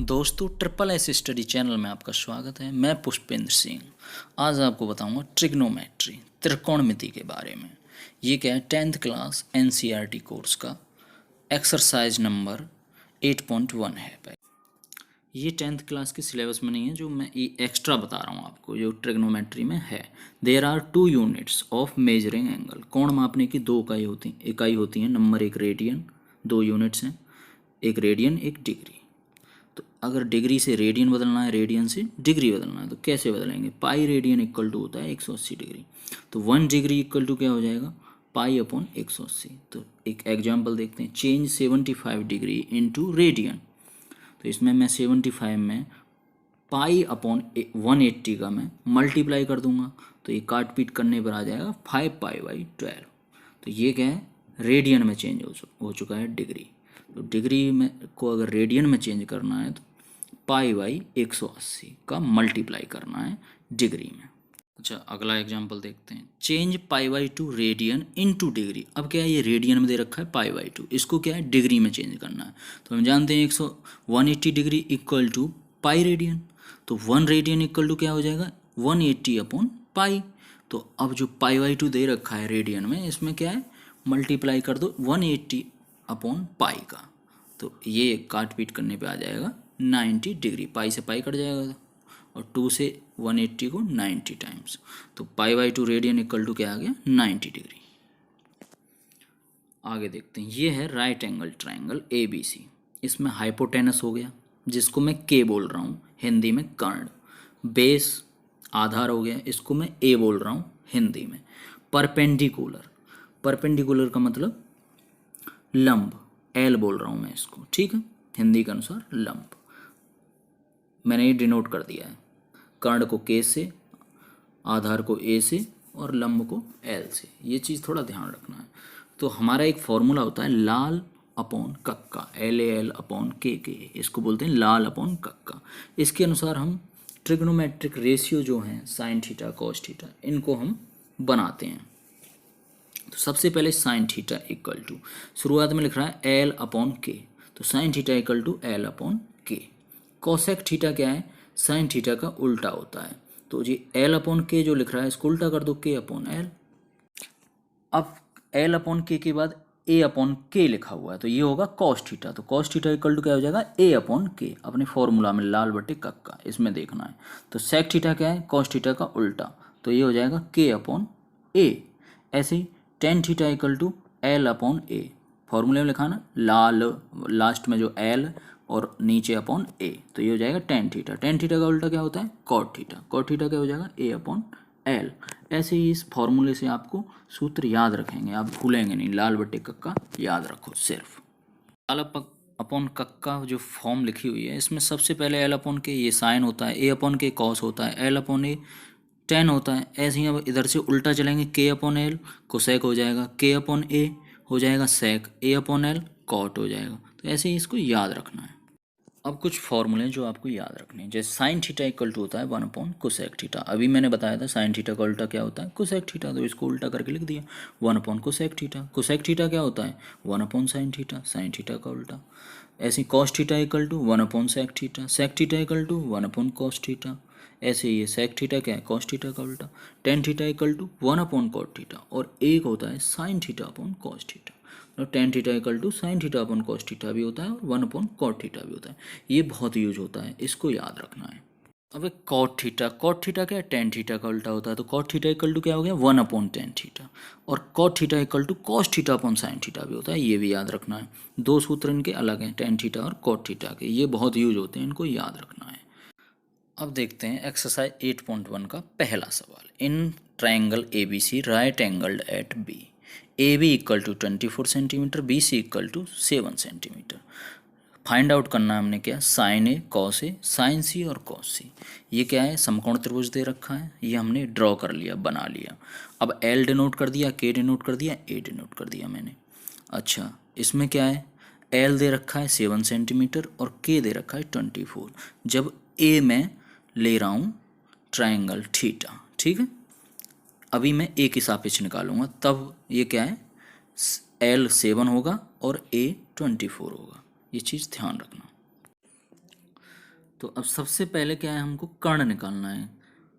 दोस्तों triple S study channel में आपका स्वागत है। मैं पुष्पेंद्र सिंह आज आपको बताऊंगा ट्रिग्नोमेट्री त्रिकोणमिति के बारे में। ये क्या है 10th क्लास एनसीईआरटी कोर्स का एक्सरसाइज नंबर 8.1 है। ये 10th क्लास के सिलेबस में नहीं है, जो मैं ये एक्स्ट्रा बता रहा हूँ आपको, जो ट्रिग्नोमेट्री में है। There are 2 units of measuring angle. कोण मापने की 2 इकाई होती हैं। नंबर 1 रेडियन, 2 यूनिट्स हैं, एक रेडियन एक डिग्री। तो अगर डिग्री से रेडियन बदलना है, रेडियन से डिग्री बदलना है, तो कैसे बदलेंगे? पाई रेडियन इक्वल टू होता है 180 डिग्री। तो 1 डिग्री इक्वल टू क्या हो जाएगा? Pi upon 180। तो एक एग्जांपल देखते हैं, चेंज 75 डिग्री इनटू रेडियन। तो इसमें मैं 75 में पाई अपॉन 180 का मैं मल्टीप्लाई कर दूंगा, तो ये काट पीट करने पर आ जाएगा 5 पाई बाई 12। तो ये क्या है? रेडियन में चेंज हो चुका है डिग्री। तो डिग्री में को अगर रेडियन में चेंज करना है तो पाई बाई 180 का मल्टीप्लाई करना है डिग्री में। अच्छा, अगला एग्जांपल देखते हैं, change pi by 2 radian into degree. अब क्या है, ये रेडियन में दे रखा है पाई बाई 2, इसको क्या है डिग्री में चेंज करना है। तो हम जानते हैं 180 degree equal to pi radian. तो 1 रेडियन इक्वल टू क्या हो जाएगा? 180 अपॉन पाई। तो अब जो पाई बाई 2 दे रखा है रेडियन में, इसमें क्या है मल्टीप्लाई कर दो 180 अपॉन पाई का। तो ये काट पीट करने पे आ जाएगा 90 डिग्री। पाई से पाई कट जाएगा और 2 से 180 को 90 टाइम्स। तो pi by 2 radian equal to क्या आ गया? 90 डिग्री। आगे देखते हैं, ये है राइट एंगल ट्राइंगल ABC। इसमें हाइपोटेनस हो गया, जिसको मैं के बोल रहा हूँ हिंदी में कर्ण। बेस आधार हो गया, इसको मैं ए बोल रहा हूँ हिंदी में। परपेंडिकुलर, परपेंडिकुलर का मतलब लंब, एल बोल रहा हूँ मैं इसको, ठीक है, हिंदी के अनुसार लंब। मैंने ये डिनोट कर दिया है, कर्ण को के से, आधार को ए से और लंब को एल से। ये चीज़ थोड़ा ध्यान रखना है। तो हमारा एक फॉर्मूला होता है लाल अपॉन कक्का, LAL अपॉन के, इसको बोलते हैं लाल अपॉन कक्का। इसके अनुसार हम ट्रिग्नोमेट्रिक रेशियो जो हैं साइन थीटा कॉस थीटा, इनको हम बनाते हैं। तो सबसे पहले साइन थीटा इक्वल टू, शुरुआत में लिख रहा है एल अपॉन के, तो sine theta equal to L upon K. Cosec theta क्या है? साइन थीटा का उल्टा होता है। तो जी एल अपॉन के जो लिख रहा है, इसको उल्टा कर दो के अपॉन एल। अब एल अपॉन के बाद ए अपॉन के लिखा हुआ है, तो ये होगा कॉस थीटा। तो कॉस थीटा इक्वल टू क्या हो जाएगा? ए अपॉन के। अपने फॉर्मूला में लाल बटे कक्का इसमें देखना है। तो सेक थीटा क्या है? कॉस थीटा का उल्टा, तो ये हो जाएगा के अपॉन ए। ऐसे ही tan theta equal to L upon A, फॉर्मूले में लिखा ना, लाल लास्ट में जो एल और नीचे अपॉन ए, तो ये हो जाएगा टेन थीटा। टेन थीटा का उल्टा क्या होता है? Cot theta. कॉट थीटा क्या हो जाएगा? ए अपॉन एल। ऐसे ही इस फॉर्मूले से आपको सूत्र याद रखेंगे, आप भूलेंगे नहीं। लाल बटे कक्का याद रखो सिर्फ। लाल अपॉन कक्का जो फॉर्म लिखी हुई है, इसमें सबसे पहले एल अपॉन के ये साइन होता है, ए अपॉन के कॉस होता है, एल अपॉन ए टेन होता है। ऐसे ही अब इधर से उल्टा चलेंगे, के अपॉन एल कोसेक हो जाएगा, के अपॉन ए हो जाएगा सेक, ए अपॉन एल कॉट हो जाएगा। तो ऐसे ही इसको याद रखना है। अब कुछ फॉर्मूले जो आपको याद रखने हैं, जैसे साइन थीटा इक्वल टू होता है 1 अपॉन कोसेक थीटा। अभी मैंने बताया था साइन थीटा का उल्टा क्या होता है? Cosec theta. तो इसको उल्टा करके लिख दिया 1 upon cosec theta. Cosec theta क्या होता है? 1 upon sine theta, sine theta का उल्टा। ऐसे cos theta equal to 1 upon sec theta, sec theta equal to 1 upon cos theta. ऐसे ये सेक थीटा क्या है? कॉस थीटा का उल्टा। Tan theta equal to 1 upon cot theta, और एक होता है sine theta upon cos theta. तो tan theta equal to sine theta upon cos theta भी होता है और 1 अपॉन कॉट थीटा भी होता है। ये बहुत यूज होता है, इसको याद रखना है। अब एक कॉट थीटा, कॉट थीटा क्या है? टेन थीटा का उल्टा होता है। तो कॉट थीटा इक्वल टू क्या हो गया? 1 अपॉन टेन थीटा। और cot theta equal to cos theta upon sine theta भी होता है, ये भी याद रखना है। 2 सूत्र इनके अलग हैं, टेन थीटा और कॉट थीटा के, ये बहुत यूज होते हैं, इनको याद रखना है। अब देखते हैं एक्सरसाइज 8.1 का पहला सवाल। In triangle ABC right angled at B, AB equal to 24 centimetre, BC equal to 7 centimetre. Find out करना है हमने क्या? Sine A cos A, sine C और कॉस C। ये क्या है? समकोण त्रिभुज दे रखा है, ये हमने ड्रॉ कर लिया, बना लिया। अब L डिनोट कर दिया, K डिनोट कर दिया, A डिनोट कर दिया मैंने। अच्छा, इसमें क्या है? L दे रखा है 7 सेंटीमीटर और K दे रखा है 24। जब A में ले रहा हूँ ट्राइंगल थीटा, ठीक है, अभी मैं ए की सापेक्ष निकालूंगा, तब ये क्या है? L 7 होगा और A 24 होगा। ये चीज़ ध्यान रखना। तो अब सबसे पहले क्या है, हमको कर्ण निकालना है,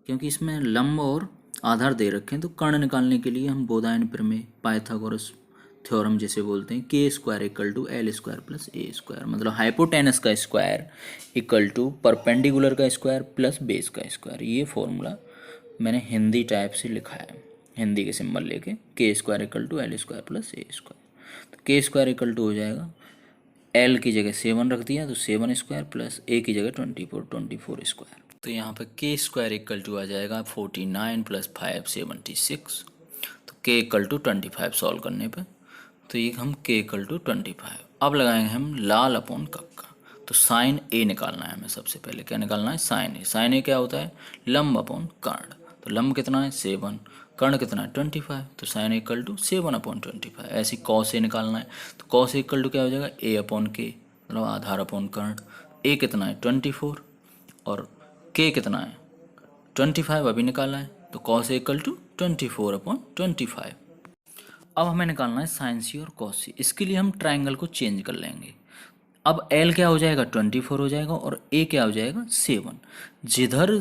क्योंकि इसमें लंब और आधार दे रखे हैं। तो कर्ण निकालने के लिए हम बोधायन प्रमेय, पाइथागोरस थ्योरम जिसे बोलते हैं, K square equal to L square plus A square, मतलब हाइपोटेनस का स्क्वायर इक्वल टू परपेंडिकुलर का स्क्वायर प्लस बेस का स्क्वायर। ये फॉर्मूला मैंने हिंदी टाइप से लिखा है, हिंदी के सिंबल लेके, K square equal to L square plus A square. तो के स्क्वायर इक्वल टू हो जाएगा, एल की जगह 7 रख दिया तो 7 स्क्वायर प्लस ए की जगह 24 स्क्वायर। तो यहाँ पे के स्क्वायर इक्वल टू आ जाएगा 49 प्लस 5 76। तो के इक्वल टू 25 सॉल्व करने पे, तो ये हम के इक्वल टू 25। अब लगाएंगे हम लाल अपॉन कक्का। तो साइन ए निकालना है हमें। सबसे पहले क्या निकालना है, साइन ए। साइन ए क्या होता है, लंब अपॉन कर्ण। तो लंब कितना है 7, कर्ण कितना है 25। तो साइन इक्वल टू 7 अपॉन 25। ऐसे कॉस ए निकालना है। तो कॉस ए इक्वल टू क्या हो जाएगा, ए अपॉन के, मतलब आधार अपॉन कर्ण। ए कितना है 24 और के कितना है 25 अभी निकाला है। तो cos A equal to 24 upon 25। अब हमें निकालना है साइन सी और कॉस सी। इसके लिए हम ट्राइंगल को चेंज कर लेंगे। अब एल क्या हो जाएगा 24 हो जाएगा और ए क्या हो जाएगा 7। जिधर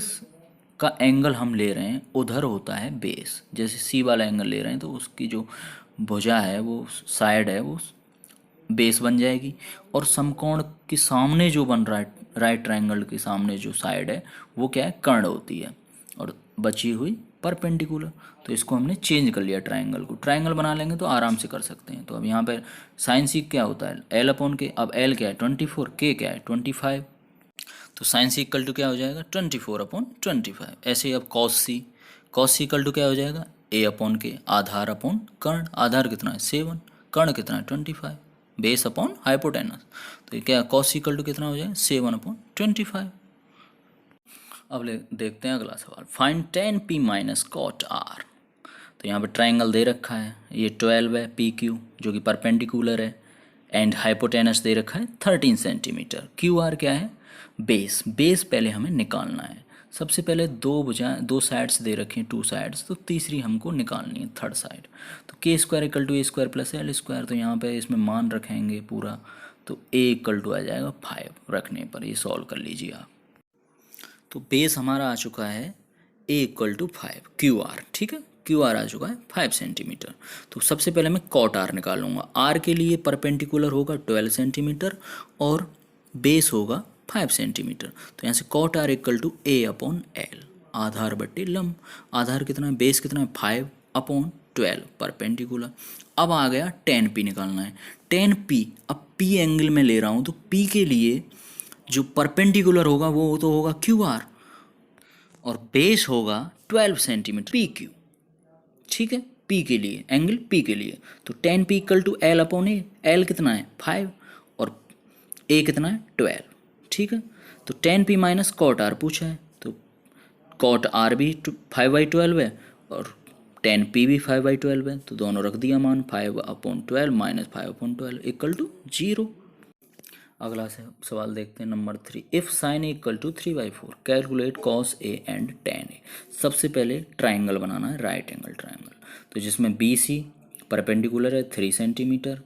का एंगल हम ले रहे हैं उधर होता है बेस। जैसे सी वाला एंगल ले रहे हैं तो उसकी जो भुजा है, वो साइड है, वो बेस बन जाएगी। और समकोण के सामने जो बन रहा है, राइट ट्रायंगल के सामने जो साइड है, वो क्या है, कर्ण होती है और बची हुई परपेंडिकुलर। तो इसको हमने चेंज कर लिया ट्रायंगल को। ट्रायंगल बना लेंगे तो आराम से कर सकते हैं। तो अब यहाँ पर साइन सीक क्या होता है, एल अपॉन के। अब एल क्या है 24, के क्या है 25। तो साइन सी इक्वल टू क्या हो जाएगा 24 अपॉन 25। ऐसे ही अब cos C, cos C equal to क्या हो जाएगा, ए अपॉन के, आधार अपॉन कर्ण। आधार कितना है 7, कर्ण कितना है 25, बेस अपॉन हाइपोटेनस। तो ये क्या कॉस सी इक्वल टू कितना हो जाएगा 7 अपॉन 25। अब देखते हैं अगला सवाल, find tan p minus cot R. तो यहाँ पे ट्राइंगल दे रखा है, ये 12 है पी क्यू जो कि परपेंडिकुलर है, एंड हाइपोटेनस दे रखा है 13 सेंटीमीटर। क्यू आर क्या है, बेस। बेस पहले हमें निकालना है। सबसे पहले दो साइड्स दे रखे हैं, 2 साइड्स, तो तीसरी हमको निकालनी है, थर्ड साइड। तो K square equal to A square plus L square. तो यहाँ पे इसमें मान रखेंगे पूरा, तो ए इक्वल टू आ जाएगा 5 रखने पर। ये सॉल्व कर लीजिए आप। तो बेस हमारा आ चुका है ए इक्वल टू 5, क्यू आर, ठीक है, क्यू आर आ चुका है 5 सेंटीमीटर। तो सबसे पहले मैं कॉट आर निकालूंगा। आर के लिए परपेंडिकुलर होगा 12 सेंटीमीटर और बेस होगा 5 सेंटीमीटर। तो यहाँ से cot R equal to A upon L, आधार बट्टे लंब। आधार कितना है, बेस कितना है 5 अपॉन 12 परपेंडिकुलर। अब आ गया tan p निकालना है। tan p, अब p एंगल में ले रहा हूँ तो p के लिए जो परपेंडिकुलर होगा वो तो होगा क्यू आर और बेस होगा 12 सेंटीमीटर पी क्यू, ठीक है, पी के लिए, एंगल पी के लिए। तो tan p equal to L upon A. L कितना है 5 और ए कितना है 12, ठीक है। तो tan p minus cot R पूछा है, तो कॉट आर भी 5/12 है और tan p भी 5/12 है। तो दोनों रख दिया मान, 5/12 माइनस 5/12 इक्वल टू 0। अगला सवाल देखते हैं number 3। If sine A equal to 3/4 calculate cos A and tan A. सबसे पहले ट्राइंगल बनाना है, राइट एंगल ट्राइंगल। तो जिसमें बी सी परपेंडिकुलर है 3 सेंटीमीटर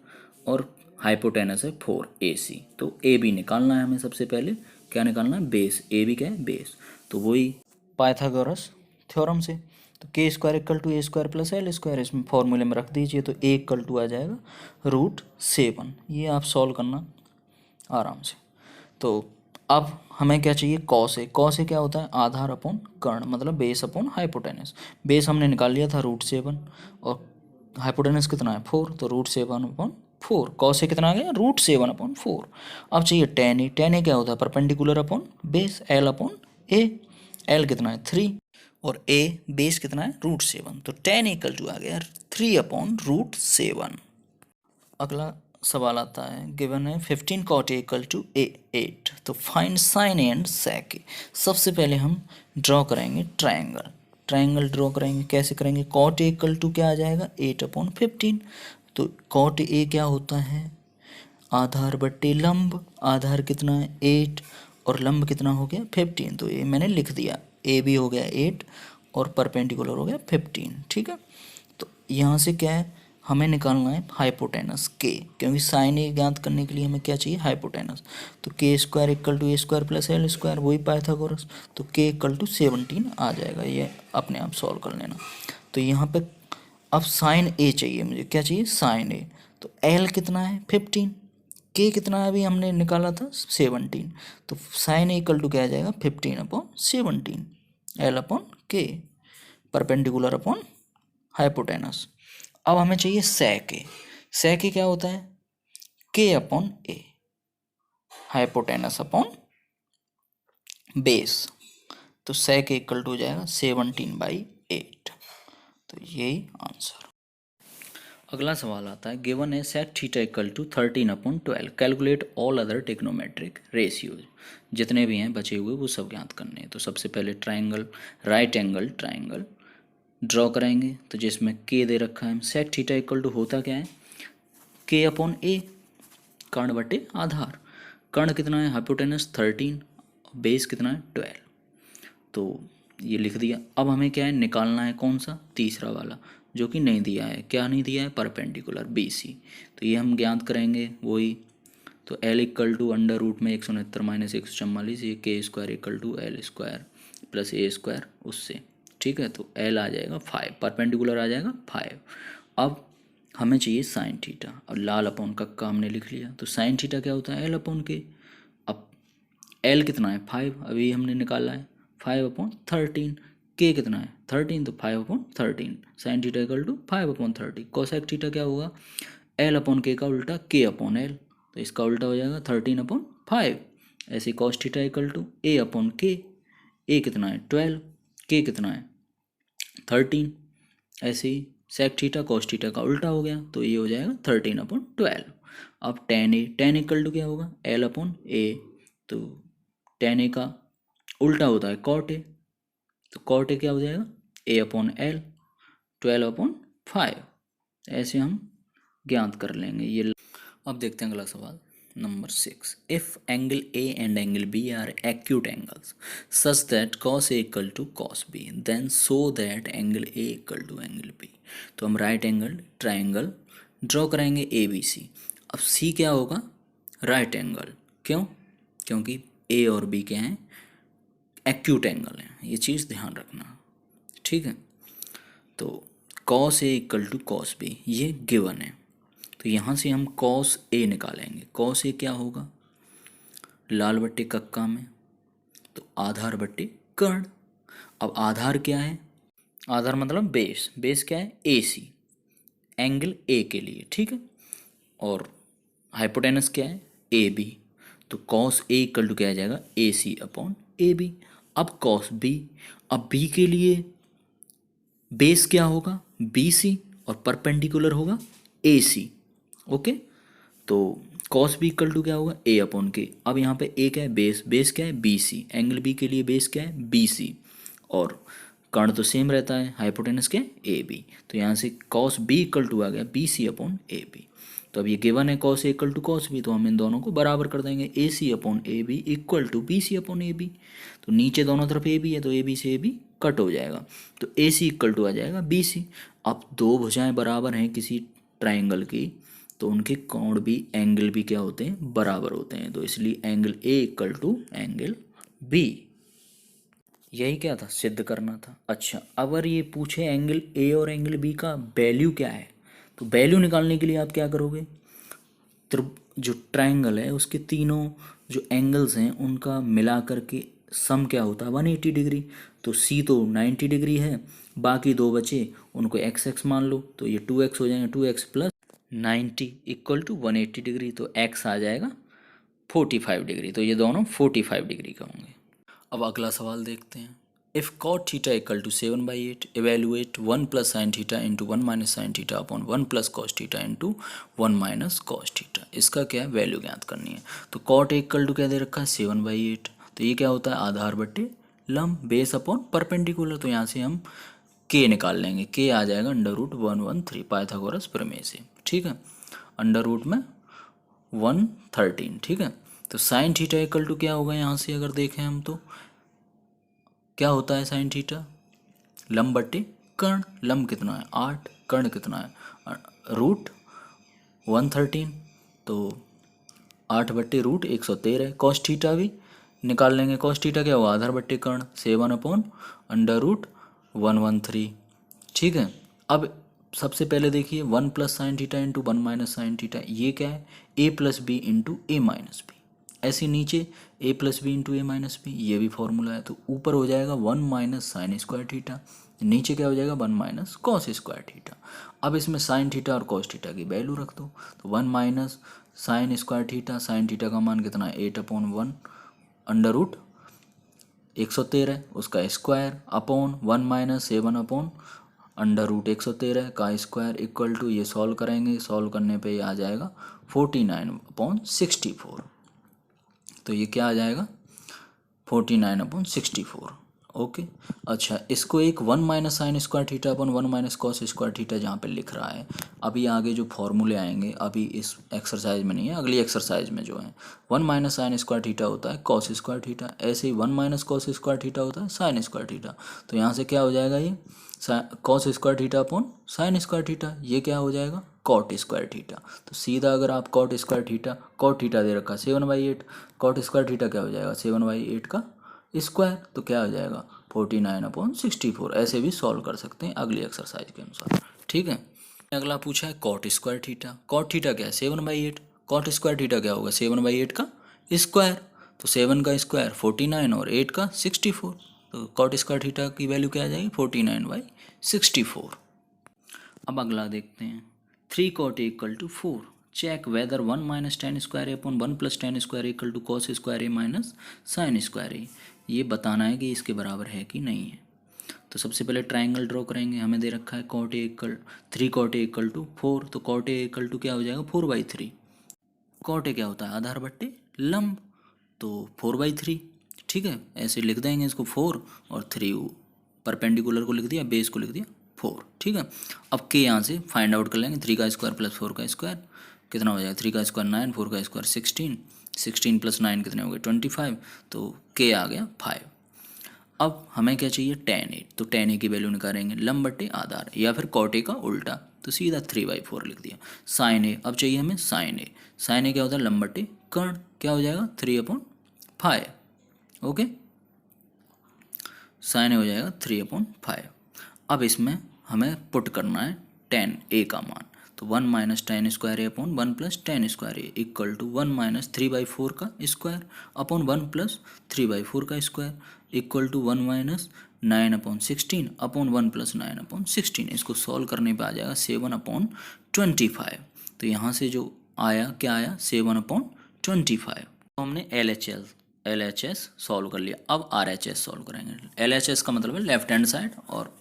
और हाइपोटेनस है 4 AC। तो ए बी निकालना है हमें। सबसे पहले क्या निकालना है, बेस। ए बी क्या है, बेस। तो वही पाइथागोरस थ्योरम से, तो K square equal to A square plus L square, इसमें फॉर्मूले में रख दीजिए। तो ए इक्वल टू आ जाएगा √7। ये आप सॉल्व करना आराम से। तो अब हमें क्या चाहिए, कॉस ए। कॉस ए क्या होता है, आधार अपॉन कर्ण, मतलब बेस अपॉन हाइपोटेनस। बेस हमने निकाल लिया था √7 और हाइपोटेनस कितना है 4, तो √7/4। कॉस ए कितना आ गया, √7/4। अब चाहिए tan ए। tan ए क्या होता है, perpendicular upon base, L upon A. L कितना है 3 और ए बेस कितना है √7। तो tan इक्वल टू आ गया 3/√7। अगला सवाल आता है, गिवन है 15 cot A इक्वल टू 8। तो find sine A and sec A. सबसे पहले हम ड्रॉ करेंगे ट्रायंगल। ट्रायंगल ड्रॉ करेंगे, कैसे करेंगे, cot A इक्वल टू क्या आ जाएगा 8/15। तो cot A क्या होता है, आधार बट्टे लंब। आधार कितना है 8 और लंब कितना हो गया 15। तो ये मैंने लिख दिया, ए भी हो गया 8 और परपेंडिकुलर हो गया 15, ठीक है। तो यहाँ से क्या है, हमें निकालना है हाइपोटेनस के, क्योंकि साइन ए ज्ञात करने के लिए हमें क्या चाहिए, हाइपोटेनस। तो K square equal to A square plus L square, वही पाइथागोरस। तो के इक्वल टू 17 आ जाएगा, ये अपने आप सॉल्व कर लेना। तो यहाँ पे अब साइन ए चाहिए मुझे, क्या चाहिए, साइन ए। तो एल कितना है 15, के कितना है अभी हमने निकाला था 17। तो साइन ए इक्वल टू क्या आ जाएगा 15/17, एल अपॉन के, परपेंडिकुलर अपॉन हाइपोटेनस। अब हमें चाहिए सेक ए। सेक ए क्या होता है, के अपॉन ए, हाइपोटेनस अपॉन बेस। तो सेक ए इक्वल टू हो जाएगा 17/8। तो यही आंसर। अगला सवाल आता है, गिवन है sec theta equal to 13/12, calculate all other trigonometric ratios. जितने भी हैं बचे हुए वो सब ज्ञात करने हैं। तो सबसे पहले triangle, right angle triangle draw करेंगे। तो जिसमें के दे रखा है, सेक थीटा इक्वल टू होता क्या है, के अपॉन ए, कर्ण बटे आधार। कर्ण कितना है, हाइपोटेनस 13, बेस कितना है 12। तो ये लिख दिया। अब हमें क्या है, निकालना है कौन सा, तीसरा वाला, जो कि नहीं दिया है। क्या नहीं दिया है, परपेंडिकुलर बी सी। तो ये हम ज्ञात करेंगे वही। तो L equal to under root में 169 माइनस 144, ये K square equal to L square plus A square उससे, ठीक है। तो एल आ जाएगा 5, परपेंडिकुलर आ जाएगा 5। अब हमें चाहिए साइन थीटा, और लाल अपॉन का हमने लिख लिया। तो साइन थीटा क्या होता है, एल अपॉन के। अब एल कितना है 5, अभी हमने निकाला है 5/13। के कितना है 13, तो 5/13। Sine theta equal to 5/30। Cosec theta क्या होगा, एल अपॉन के का उल्टा के अपॉन एल, तो इसका उल्टा हो जाएगा 13/5। ऐसे cos theta equal to A upon K, A कितना है 12, के कितना है 13। ऐसे ही सेक थीटा कॉस थीटा का उल्टा हो गया, तो ये हो जाएगा 13/12। अब tan A, tan equal to क्या होगा, एल अपॉन ए। तो टेन ए का उल्टा होता है कॉट ए, तो कॉट ए क्या हो जाएगा, ए अपॉन एल, 12/5। ऐसे हम ज्ञात कर लेंगे ये। अब देखते हैं अगला सवाल number 6। If angle A and angle B are acute angles such that cos A equal to cos B, then so that angle A equal to angle B. तो हम राइट एंगल ट्राइंगल ड्रॉ करेंगे A B C. अब सी क्या होगा, right angle. क्यों, क्योंकि ए और B के हैं एक्यूट एंगल हैं, ये चीज़ ध्यान रखना, ठीक है। तो cos A equal to cos B ये गिवन है। तो यहाँ से हम कॉस ए निकालेंगे। कॉस ए क्या होगा, लाल बट्टे कक्का में, तो आधार बट्टे कर्ण। अब आधार क्या है, आधार मतलब बेस, बेस क्या है ए सी, एंगल ए के लिए, ठीक है। और हाइपोटेनस क्या है ए बी। तो कॉस ए इक्वल टू क्या आ जाएगा, ए सी अपॉन ए बी। अब कॉस बी, अब बी के लिए बेस क्या होगा बी सी, और परपेंडिकुलर होगा ए सी, ओके। तो कॉस बी इक्वल टू क्या होगा, ए अपॉन के। अब यहाँ पे ए क्या है, बेस, बेस क्या है बी सी, एंगल बी के लिए बेस क्या है बी सी, और कर्ण तो सेम रहता है, हाइपोटेनस क्या है ए बी। तो यहाँ से कॉस बी इक्वल टू आ गया B C upon A B. तो अब ये गिवन है cos A equal to cos B, तो हम इन दोनों को बराबर कर देंगे, A C upon A B equal to B C upon A B. तो नीचे दोनों तरफ ए बी है, तो ए बी से ए बी कट हो जाएगा, तो ए सी इक्वल टू आ जाएगा बी सी। अब दो भुजाएं बराबर हैं किसी ट्राइंगल की, तो उनके कोण भी, एंगल भी क्या होते हैं, बराबर होते हैं। तो इसलिए angle A equal to angle B, यही क्या था, सिद्ध करना था। अच्छा, अगर ये पूछे एंगल ए और एंगल बी का वैल्यू क्या है, तो वैल्यू निकालने के लिए आप क्या करोगे, जो ट्राइंगल है उसके तीनों जो एंगल्स हैं उनका मिला करके सम क्या होता है 180 डिग्री। तो सी तो 90 डिग्री है, बाकी दो बचे उनको एक्स एक्स मान लो, तो ये 2x हो जाएंगे, 2x plus 90 equal to 180 degree. तो x आ जाएगा 45 डिग्री, तो ये दोनों 45 डिग्री का होंगे। अब अगला सवाल देखते हैं। If cot theta equal to 7/8, evaluate 1 plus sine theta into 1 minus sine theta upon 1 plus cos theta into 1 minus cos theta. इसका क्या है, वैल्यू ज्ञात करनी है। तो cot इक्वल टू क्या दे रखा है 7/8, तो ये क्या होता है आधार बट्टे लंब, बेस अपॉन परपेंडिकुलर। तो यहाँ से हम के निकाल लेंगे, के आ जाएगा √113 पाइथागोरस प्रमेय से, ठीक है। अंडर रूट में 113, ठीक है। तो साइन थीटा इक्वल टू क्या होगा, यहाँ से अगर देखें हम तो क्या होता है साइन थीटा, लंब बट्टे कर्ण। लंब कितना है 8, कर्ण कितना है रूट 113, तो 8/√113। कॉस थीटा भी निकाल लेंगे। कॉस थीटा क्या हुआ, आधार बट्टे कर्ण 7/√113। ठीक है। अब सबसे पहले देखिए 1 + sin theta into 1 - sin theta, ये क्या है, a + b into a - b। ऐसे नीचे a + b into a - b, ये भी फॉर्मूला है। तो ऊपर हो जाएगा 1 - sin स्क्वायर थीटा, नीचे क्या हो जाएगा 1 - cos स्क्वायर थीटा। अब इसमें sin थीटा और cos थीटा की वैल्यू रख दो, तो 1 - sin square theta, sin theta का मान कितना है 8/1 √113 उसका स्क्वायर अपॉन 1 - 7/√113 का स्क्वायर इक्वल टू, ये सॉल्व करेंगे, सॉल्व करने पे ये आ जाएगा 49/64। तो ये क्या आ जाएगा 49/64। ओके। अच्छा, इसको एक 1 - sin स्क्वायर थीटा अपन 1 - cos स्क्वायर थीटा जहाँ पे लिख रहा है, अभी आगे जो फॉर्मूले आएंगे, अभी इस एक्सरसाइज में नहीं है, अगली एक्सरसाइज में जो है 1 - sin स्क्वायर थीटा होता है cos स्क्वायर थीटा, ऐसे ही 1 - cos स्क्वायर थीटा होता है sin स्क्वायर थीटा। तो यहाँ से क्या हो जाएगा, ये cos square theta upon sin square theta, ये क्या हो जाएगा cot स्क्वायर थीटा। तो सीधा अगर आप cot square theta, cot theta दे रखा है 7/8, cot स्क्वायर थीटा क्या हो जाएगा 7/8 का स्क्वायर, तो क्या हो जाएगा 49/64। ऐसे भी सॉल्व कर सकते हैं अगली एक्सरसाइज के अनुसार। ठीक है। अगला पूछा है cot square theta. Cot theta क्या है 7/8, कॉट स्क्वायर थीटा क्या होगा 7/8 का स्क्वायर, तो 7 का स्क्वायर 49 और 8 का 64, तो कॉट स्क्वायर थीटा की वैल्यू क्या आ जाएगी 49/64। अब अगला देखते हैं 3 cot A = 4। Check whether 1 - tan square A upon 1 + tan square A = cos square A - sin square A। ये बताना है कि इसके बराबर है कि नहीं है। तो सबसे पहले ट्राइंगल ड्रॉ करेंगे। हमें दे रखा है cot A = 3 cot A = 4, तो cot A = क्या हो जाएगा 4/3। cot A क्या होता है आधार बट्टे लंब, तो 4/3। ठीक है, ऐसे लिख देंगे इसको 4 और 3 परपेंडिकुलर को लिख दिया, बेस को लिख दिया 4। ठीक है। अब के यहाँ से फाइंड आउट कर लेंगे, 3 का स्क्वायर प्लस 4 का स्क्वायर कितना हो जाएगा, 3 का स्क्वायर 9, 4 का स्क्वायर 16, 16 + 9 कितने हो गए 25, तो के आ गया 5। अब हमें क्या चाहिए tan A, तो tan A की वैल्यू निकालेंगे लंब बट्टे आधार, या फिर cot A का उल्टा, तो सीधा 3/4 लिख दिया। sin A, अब चाहिए हमें sin A। sin A क्या होता है लंब बट्टे कर्ण, क्या हो जाएगा 3/5। ओके, sin A हो जाएगा 3/5। अब इसमें हमें पुट करना है tan A का मान, तो 1 - tan square A upon 1 + tan square A equal to 1 - 3/4 का स्क्वायर अपॉन 1 + 3/4 का स्क्वायर इक्वल टू 1 - 9/16 अपॉन 1 + 9/16। इसको सॉल्व करने पे आ जाएगा 7/25। तो यहाँ से जो आया क्या आया 7/25। तो हमने LHS सॉल्व कर लिया। अब RHS सॉल्व करेंगे। LHS का मतलब है लेफ्ट हैंड साइड और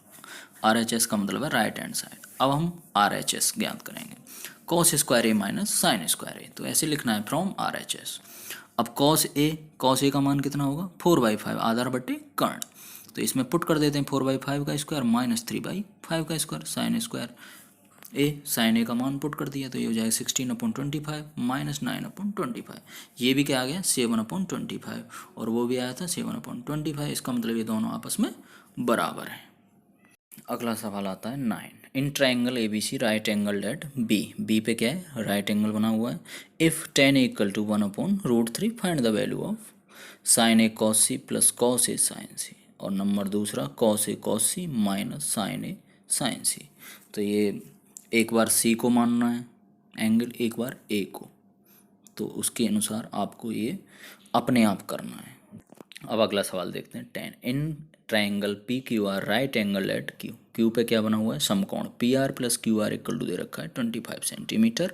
RHS का मतलब है राइट हैंड साइड। अब हम RHS ज्ञात करेंगे, cos square A - sin square A, तो ऐसे लिखना है फ्रॉम RHS। अब cos A का मान कितना होगा 4/5 आधार बट्टे कर्ण, तो इसमें पुट कर देते हैं 4/5 का स्क्वायर माइनस 3/5 का स्क्वायर, sin A का मान पुट कर दिया, तो ये हो जाएगा 16/25 माइनस 9/25। ये भी क्या आ गया 7/25 और वो भी आया था 7/25। इसका मतलब ये दोनों आपस में बराबर हैं। अगला सवाल आता है 9। In triangle ABC right angle at B पे क्या है राइट एंगल बना हुआ है। If tan A = 1/√3 find the value of sin A cos C + cos A sin C, और नंबर दूसरा cos A cos C - sin A sin C। तो ये एक बार C को मानना है एंगल, एक बार A को, तो उसके अनुसार आपको ये अपने आप करना है। अब अगला सवाल देखते हैं 10। In triangle PQR right angle at Q पे क्या बना हुआ है समकोण PR + QR इक्वल टू दे रखा है 25 सेंटीमीटर,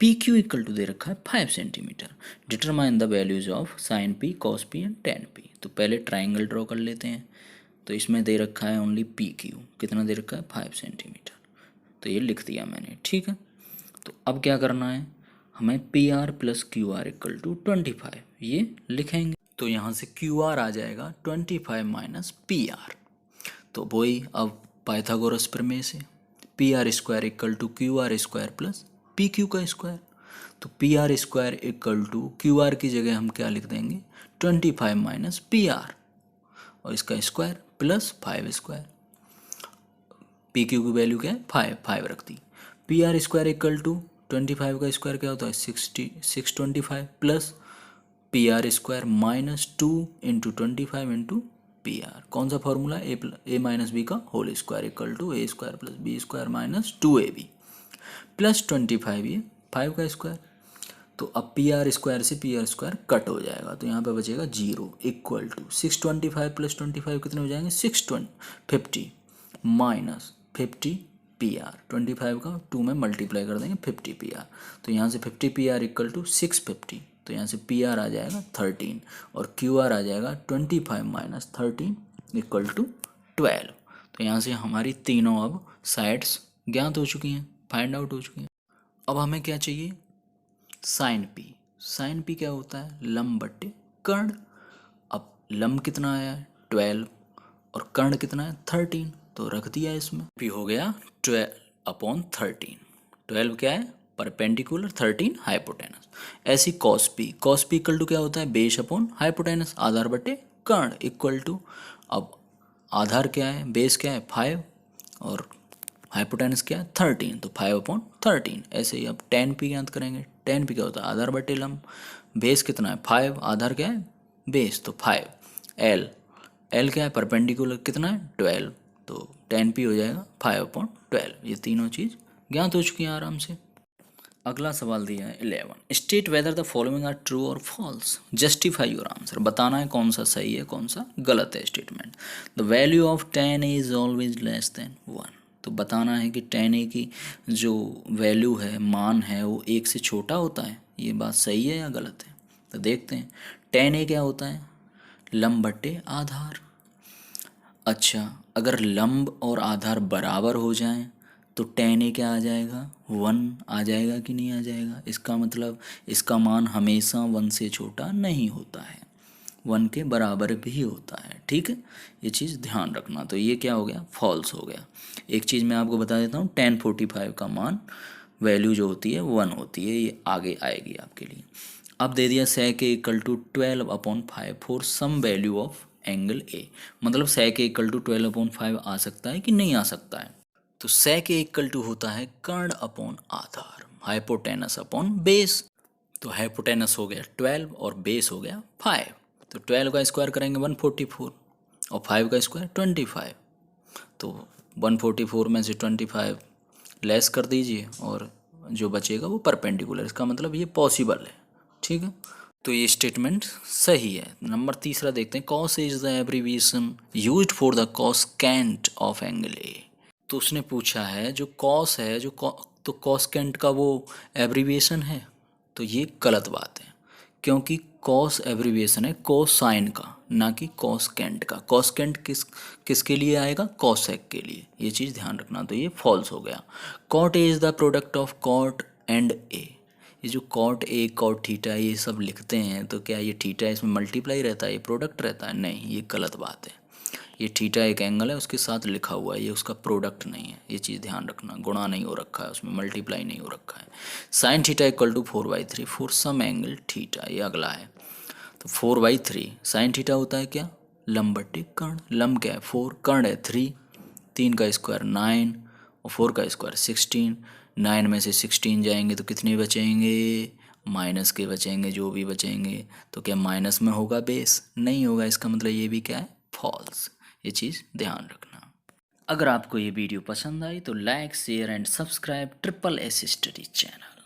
PQ इक्वल टू दे रखा है 5 centimetre. Determine the values of sin P cos P and tan P। तो पहले ट्राइंगल ड्रॉ कर लेते हैं। तो इसमें दे रखा है ओनली PQ, कितना दे रखा है 5 सेंटीमीटर, तो ये लिख दिया मैंने। ठीक है, तो अब क्या करना है हमें PR + QR इक्वल टू 25 ये लिखेंगे। तो यहाँ से QR आ जाएगा 25 - PR, तो वही अब पाइथागोरस प्रमेय से PR² equal to QR² plus PQ का स्क्वायर, तो PR² इक्वल टू QR की जगह हम क्या लिख देंगे 25 - PR और इसका स्क्वायर प्लस 5 स्क्वायर। PQ की वैल्यू क्या है 5 रख दी, P R square equal to 25 का स्क्वायर क्या होता है 625 plus P R square minus 2 into 25 into P R. कौन सा फॉर्मूला ए माइनस बी का whole square equal to A square plus B square minus 2ab plus 25 ये 5 का square. तो अब पी आर स्क्वायर से पी आर स्क्वायर कट हो जाएगा तो यहाँ पे बचेगा 0 इक्वल टू 625 प्लस 25 कितने हो जाएंगे 650 माइनस 50 पी आर 25 का 2 में मल्टीप्लाई कर देंगे 50 पी आर। तो यहाँ से 50 पी आर इक्वल टू 650 तो यहाँ से पी आर आ जाएगा 13 और क्यू आर आ जाएगा 25 माइनस 13 इक्वल टू 12। तो यहाँ से हमारी तीनों अब साइड्स ज्ञात हो चुकी हैं, फाइंड आउट हो चुकी हैं। अब हमें क्या चाहिए साइन पी। साइन पी क्या होता है लंब बट्टे कर्ण। अब लंब कितना आया है 12 और कर्ण कितना है 13 तो रख दिया इसमें पी हो गया 12/13। 12 क्या है परपेंडिकुलर 13 हाइपोटेनस। ऐसी कॉस पी इक्वल टू क्या होता है बेस अपॉन हाइपोटेनस आधार बटे कर्ण इक्वल टू अब आधार क्या है बेस क्या है 5 और हाइपोटेनस क्या है 13 तो 5/13। ऐसे ही अब टेन पी ज्ञात करेंगे। टेन पी क्या होता है आधार बटे लंब बेस कितना है 5 आधार क्या है बेस तो 5 एल क्या है परपेंडिकुलर कितना है 12 तो टेन पी हो जाएगा 5/12। ये तीनों चीज़ ज्ञात हो चुकी हैं आराम से। अगला सवाल दिया है 11 state whether the following are true और फॉल्स जस्टिफाई योर आंसर। बताना है कौन सा सही है कौन सा गलत है statement. The value of 10 is always less than 1। तो बताना है कि 10a की जो वैल्यू है मान है वो 1 से छोटा होता है। ये बात सही है या गलत है तो देखते हैं। 10a क्या होता है लंब बट्टे आधार। अच्छा अगर लंब और आधार बराबर हो जाएं तो 10a क्या आ जाएगा 1 आ जाएगा कि नहीं आ जाएगा। इसका मतलब इसका मान हमेशा 1 से छोटा नहीं होता है 1 के बराबर भी होता है। ठीक है ये चीज़ ध्यान रखना। तो ये क्या हो गया फॉल्स हो गया। एक चीज़ मैं आपको बता देता हूँ 1045 का मान वैल्यू जो होती है 1 होती है। ये आगे आएगी आपके लिए। अब दे दिया sec a equal to 12/5 for some value of angle A. मतलब sec a इक्वल टू 12/5 आ सकता है कि नहीं आ सकता है। तो sec a इक्वल टू होता है कर्ण अपॉन आधार हाइपोटेनस अपॉन बेस। तो हाइपोटेनस हो गया 12 और बेस हो गया 5। तो 12 का स्क्वायर करेंगे 144 और 5 का स्क्वायर 25। तो 144 में से 25 लेस कर दीजिए और जो बचेगा वो परपेंडिकुलर। इसका मतलब ये पॉसिबल है। ठीक है तो ये स्टेटमेंट सही है। नंबर तीसरा देखते हैं cos is the abbreviation used for the cosecant of angle A. तो उसने पूछा है जो कॉस है तो कॉसकेंट का वो एब्रीविएशन है तो ये गलत बात है क्योंकि कॉस एब्रीविएशन है कोसाइन का ना कि कॉसकेंट का। कॉसकेंट किसके लिए आएगा कॉसेक के लिए। ये चीज़ ध्यान रखना। तो ये फॉल्स हो गया। Cot A is the product of cot and A. ये जो कॉट ए कॉट थीटा ये सब लिखते हैं तो क्या ये थीटा इसमें मल्टीप्लाई रहता है ये प्रोडक्ट रहता है नहीं ये गलत बात है। ये थीटा एक एंगल है उसके साथ लिखा हुआ है ये उसका प्रोडक्ट नहीं है। ये चीज़ ध्यान रखना गुणा नहीं हो रखा है उसमें मल्टीप्लाई नहीं हो रखा है। Sine theta equal to 4/3 for some angle theta ये अगला है। तो 4/3 साइन थीटा होता है क्या लंब बट्टे कर्ण। लंब क्या है 4 कर्ण है 3 3 का स्क्वायर 9 और 4 का स्क्वायर 16। 9 में से 16 जाएंगे तो कितने बचेंगे माइनस के बचेंगे जो भी बचेंगे। तो क्या माइनस में होगा बेस नहीं होगा। इसका मतलब ये भी क्या है फॉल्स। ये चीज़ ध्यान रखना। अगर आपको ये वीडियो पसंद आई तो like share and subscribe SSS study channel.